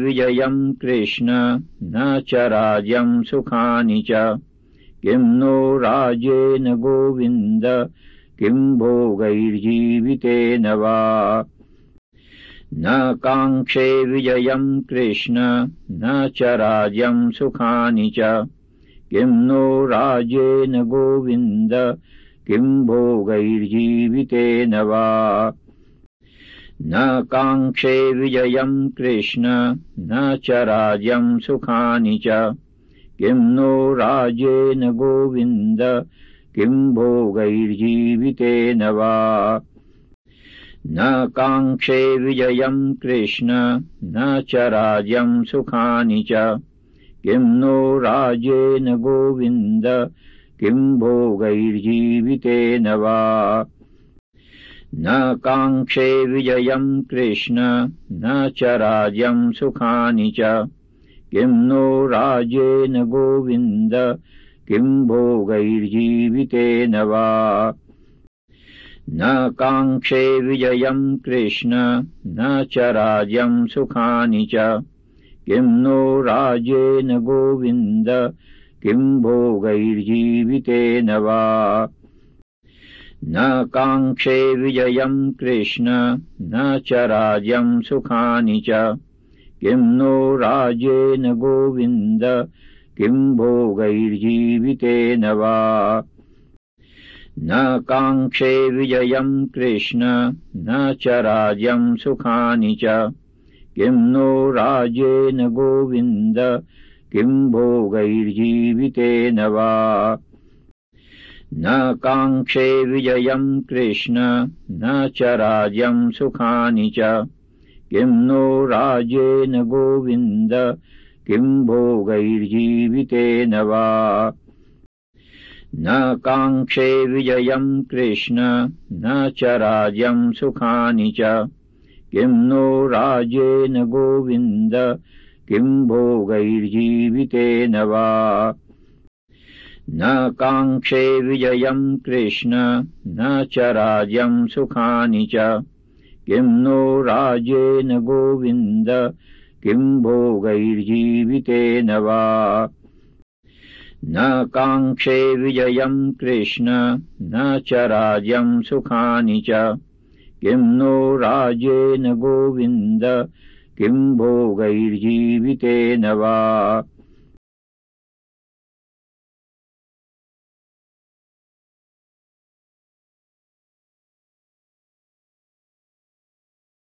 विजयम् कृष्ण न च राज्यम् सुखानि च किं नो राज्येन गोविन्द किं भोगैर्जीवितेन वा न काङ्क्षे विजयम् कृष्ण न च राज्यम् सुखानि च किं नो राज्येन गोविन्द किं भोगैर्जीवितेन वा न काङ्क्षे विजयम् कृष्ण न च राज्यम् सुखानि च किं नो राज्येन गोविन्द किं भोगैर्जीवितेन वा न काङ्क्षे विजयम् कृष्ण न च राज्यम् सुखानि च किं नो राज्येन गोविन्द किं भोगैर्जीवितेन वा न काङ्क्षे विजयम् कृष्ण न च राज्यम् सुखानि च किं नो राज्येन गोविन्द किं भोगैर्जीवितेन वा न काङ्क्षे विजयम् कृष्ण न च राज्यम् सुखानि च किं नो राज्येन गोविन्द किं भोगैर्जीवितेन वा न काङ्क्षे विजयम् कृष्ण न च राज्यम् सुखानि च किं नो राज्येन गोविन्द किं भोगैर्जीवितेन वा न काङ्क्षे विजयम् कृष्ण न च राज्यम् सुखानि च किं नो राज्येन गोविन्द किं भोगैर्जीवितेन वा न काङ्क्षे विजयम् कृष्ण न च राज्यम् सुखानि च किं नो राज्येन गोविन्द किं भोगैर्जीवितेन वा न काङ्क्षे विजयम् कृष्ण न च राज्यम् सुखानि च किं नो राज्येन गोविन्द किं भोगैर्जीवितेन वा न काङ्क्षे विजयम् कृष्ण न च राज्यम् सुखानि च किं नो राज्येन गोविन्द किं भोगैर्जीवितेन वा न काङ्क्षे विजयम् कृष्ण न च राज्यम् सुखानि च किं नो राज्येन गोविन्द किं भोगैर्जीवितेन वा